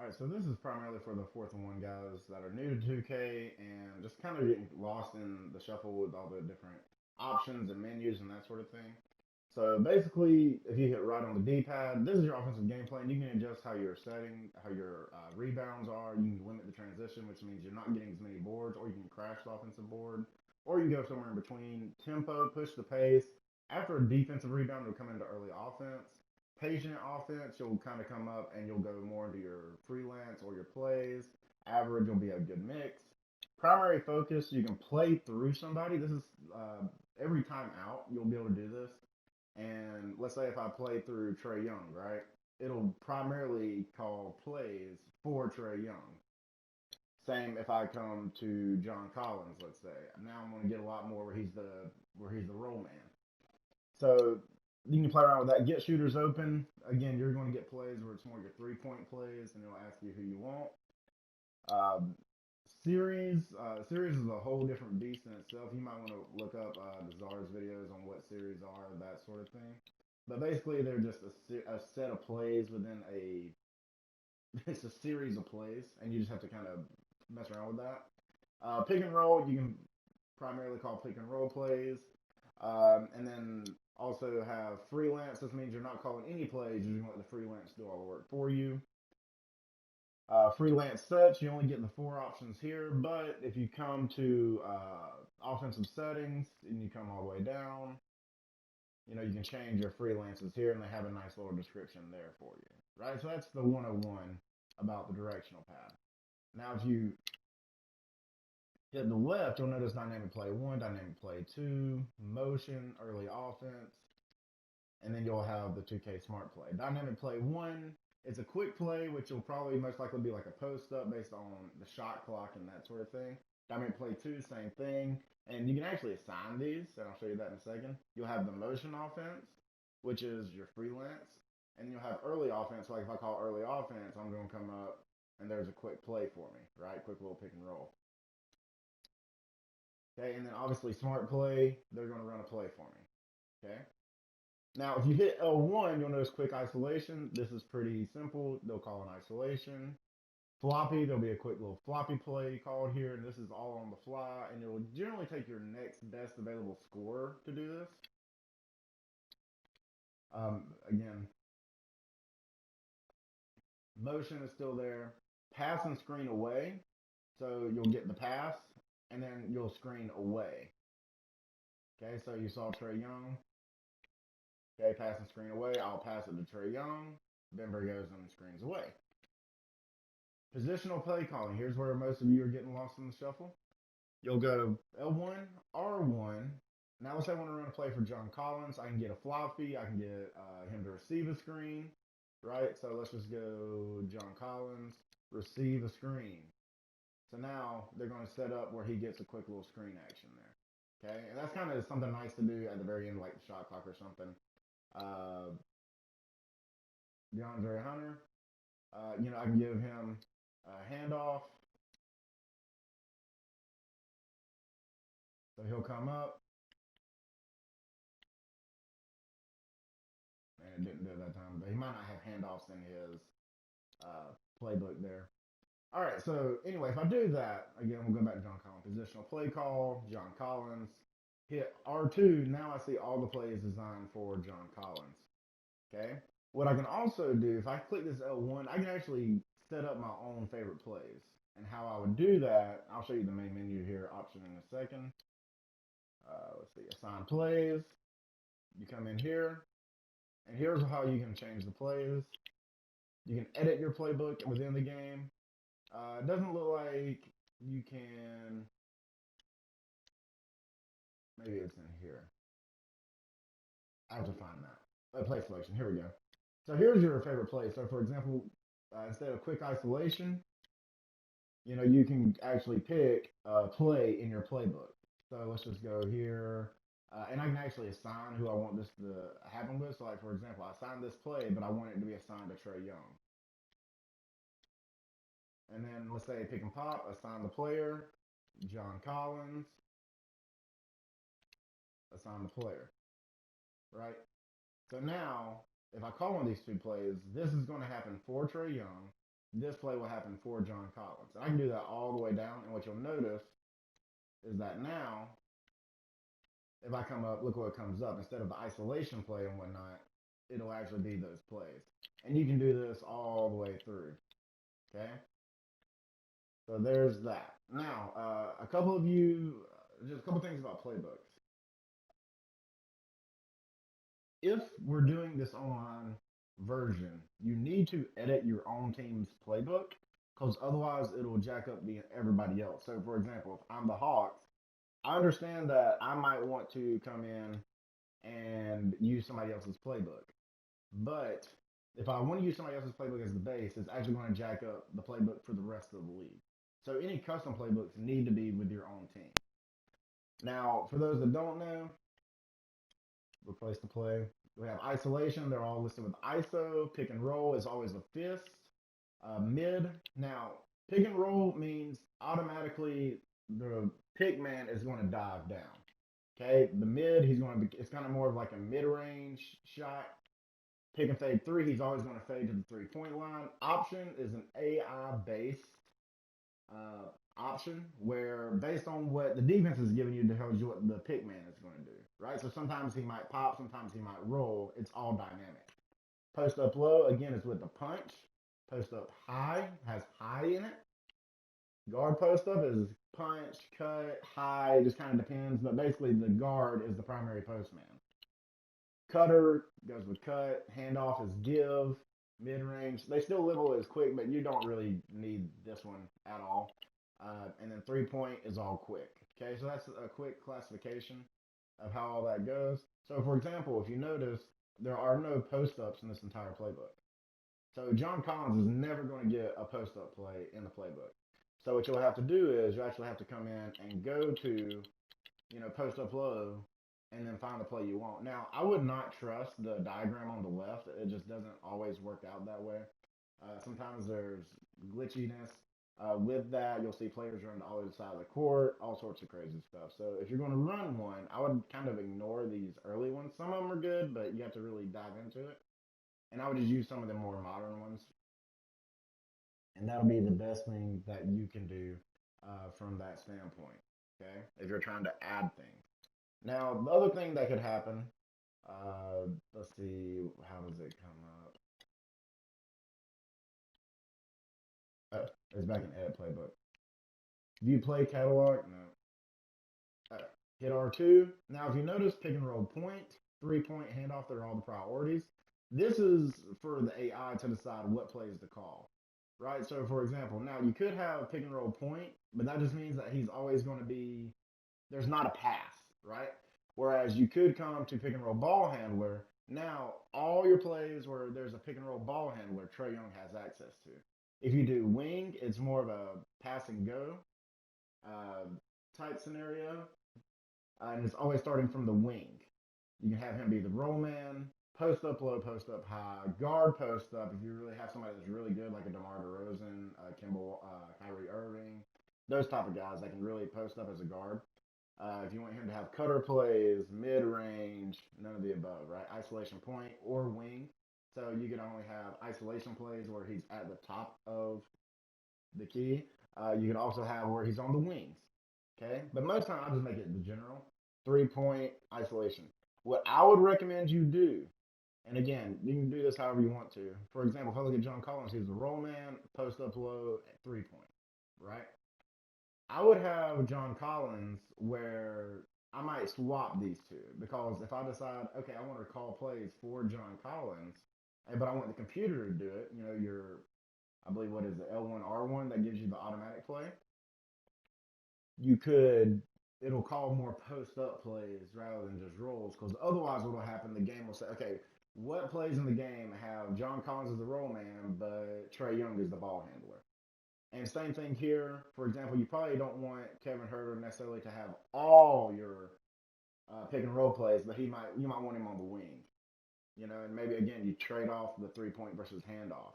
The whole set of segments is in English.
Alright, so this is primarily for the 4th&1 guys that are new to 2K and just kind of getting lost in the shuffle with all the different options and menus and that sort of thing. So basically, if you hit right on the D-pad, this is your offensive gameplay, and you can adjust how you're setting, how your rebounds are. You can limit the transition, which means you're not getting as many boards, or you can crash the offensive board, or you can go somewhere in between. Tempo, push the pace. After a defensive rebound, it'll come into early offense. Patient offense, you'll kind of come up and you'll go more into your freelance or your plays. Average will be a good mix. Primary focus, you can play through somebody. This is every time out, you'll be able to do this. And let's say if I play through Trey Young, right? It'll primarily call plays for Trey Young. Same if I come to John Collins, let's say. Now I'm going to get a lot more where he's the role man. So you can play around with that. Get shooters open. Again, you're going to get plays where it's more your 3 point plays, and it'll ask you who you want. Um, series is a whole different beast in itself. You might want to look up the Czar's videos on what series are, that sort of thing. But basically, they're just a set of plays within a it's a series of plays, and you just have to kind of mess around with that. Pick and roll, you can primarily call pick and roll plays, and then also have freelance. This means you're not calling any plays; you're just going to let the freelance do all the work for you. Freelance sets, you only get the four options here, but if you come to offensive settings and you come all the way down, you can change your freelances here and they have a nice little description there for you, right? So that's the 101 about the directional pad. Now, if you hit the left, you'll notice dynamic play 1, dynamic play 2, motion, early offense, and then you'll have the 2K smart play. Dynamic play 1, it's a quick play, which will probably most likely be like a post up based on the shot clock and that sort of thing. Dynamic play 2, same thing. And you can actually assign these, and I'll show you that in a second. You'll have the motion offense, which is your freelance. And you'll have early offense. Like if I call early offense, I'm going to come up and there's a quick play for me, right? Quick little pick and roll. Okay, and then obviously smart play, they're going to run a play for me. Okay. Now, if you hit L1, you'll notice quick isolation. This is pretty simple. They'll call an isolation. Floppy, there'll be a quick little floppy play called here, and this is all on the fly, and it'll generally take your next best available scorer to do this. Again, motion is still there. Pass and screen away, so you'll get the pass, and then you'll screen away. Okay, so you saw Trey Young. Okay, pass and screen away. I'll pass it to Trey Young. Denver goes and screens away. Positional play calling. Here's where most of you are getting lost in the shuffle. You'll go L1, R1. Now let's say I want to run a play for John Collins. I can get a floppy. I can get him to receive a screen, right? So let's just go John Collins, receive a screen. So now they're going to set up where he gets a quick little screen action there. Okay, and that's kind of something nice to do at the very end, like the shot clock or something. DeAndre Hunter, I can give him a handoff. So he'll come up. And it didn't do it that time, but he might not have handoffs in his playbook there. All right, so anyway, if I do that, again, we'll go back to John Collins. Positional play call, John Collins. Hit R2, now I see all the plays designed for John Collins. Okay? What I can also do, if I click this L1, I can actually set up my own favorite plays. And how I would do that, I'll show you the main menu here, option in a second. Let's see, assign plays. You come in here, and here's how you can change the plays. You can edit your playbook within the game. It doesn't look like you can. Maybe it's in here. I have to find that. Play selection. Here we go. So here's your favorite play. So for example, instead of quick isolation, you can actually pick a play in your playbook. So let's just go here. And I can actually assign who I want this to happen with. So like, for example, I assigned this play, but I want it to be assigned to Trey Young. And then let's say pick and pop, assign the player, John Collins, assign the player, right? So now, if I call on these two plays, this is going to happen for Trey Young, this play will happen for John Collins. And I can do that all the way down, and what you'll notice is that now, if I come up, look what comes up. Instead of the isolation play and whatnot, it'll actually be those plays. And you can do this all the way through, okay? So there's that. Now, a couple of you, just a couple things about playbooks. If we're doing this online version, you need to edit your own team's playbook because otherwise it'll jack up everybody else. So, for example, if I'm the Hawks, I understand that I might want to come in and use somebody else's playbook. But if I want to use somebody else's playbook as the base, it's actually going to jack up the playbook for the rest of the league. So any custom playbooks need to be with your own team. Now, for those that don't know, replace the play. We have isolation. They're all listed with ISO. Pick and roll is always a fist. Mid. Now, pick and roll means automatically the pick man is going to dive down. Okay, the mid, it's kind of more of like a mid-range shot. Pick and fade three, he's always going to fade to the 3-point line. Option is an AI-based option where based on what the defense is giving you, tells you what the pick man is going to do, right? So sometimes he might pop, sometimes he might roll. It's all dynamic. Post up low, again, is with the punch. Post up high has high in it. Guard post up is punch, cut, high, just kind of depends. But basically, the guard is the primary postman. Cutter goes with cut. Handoff is give. Mid range, they still level as quick, but you don't really need this one at all. And then 3-point is all quick. Okay, so that's a quick classification of how all that goes. So, for example, if you notice, there are no post ups in this entire playbook. So, John Collins is never going to get a post up play in the playbook. So, what you'll have to do is you actually have to come in and go to, post up low and then find the play you want. Now, I would not trust the diagram on the left. It just doesn't always work out that way. Sometimes there's glitchiness. With that, you'll see players run to all the side of the court, all sorts of crazy stuff. So if you're going to run one, I would kind of ignore these early ones. Some of them are good, but you have to really dive into it. And I would just use some of the more modern ones. And that'll be the best thing that you can do from that standpoint, okay? If you're trying to add things. Now, the other thing that could happen, let's see, how does it come up? It's back in edit playbook. View play catalog, no. Hit R2. Now, if you notice, pick and roll point, 3-point handoff, they're all the priorities. This is for the AI to decide what plays to call, right? So, for example, now you could have pick and roll point, but that just means that he's always going to be, there's not a pass, right? Whereas you could come to pick and roll ball handler. Now, all your plays where there's a pick and roll ball handler, Trae Young has access to. If you do wing, it's more of a pass and go type scenario. And it's always starting from the wing. You can have him be the roll man, post up low, post up high, guard post up. If you really have somebody that's really good, like a DeMar DeRozan, Kyrie Irving, those type of guys that can really post up as a guard. If you want him to have cutter plays, mid range, none of the above, right? Isolation point or wing. So you can only have isolation plays where he's at the top of the key. You can also have where he's on the wings. Okay, but most time I'll just make it the general 3-point isolation. What I would recommend you do, and again, you can do this however you want to. For example, if I look at John Collins, he's the roll man, post up low, 3-point, right? I would have John Collins where I might swap these two because if I decide, okay, I want to call plays for John Collins, but I want the computer to do it, I believe, what is it, L1, R1 that gives you the automatic play. It'll call more post up plays rather than just rolls because otherwise what will happen, the game will say, okay, what plays in the game have John Collins as the roll man, but Trae Young is the ball handler? And same thing here. For example, you probably don't want Kevin Huerter necessarily to have all your pick and roll plays, but you might want him on the wing. And maybe again you trade off the 3-point versus handoff.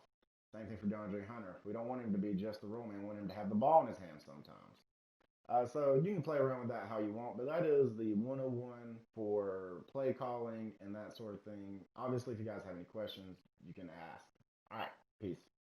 Same thing for DeAndre Hunter. We don't want him to be just the roll man. We want him to have the ball in his hand sometimes. So you can play around with that how you want, but that is the 101 for play calling and that sort of thing. Obviously, if you guys have any questions, you can ask. All right, peace.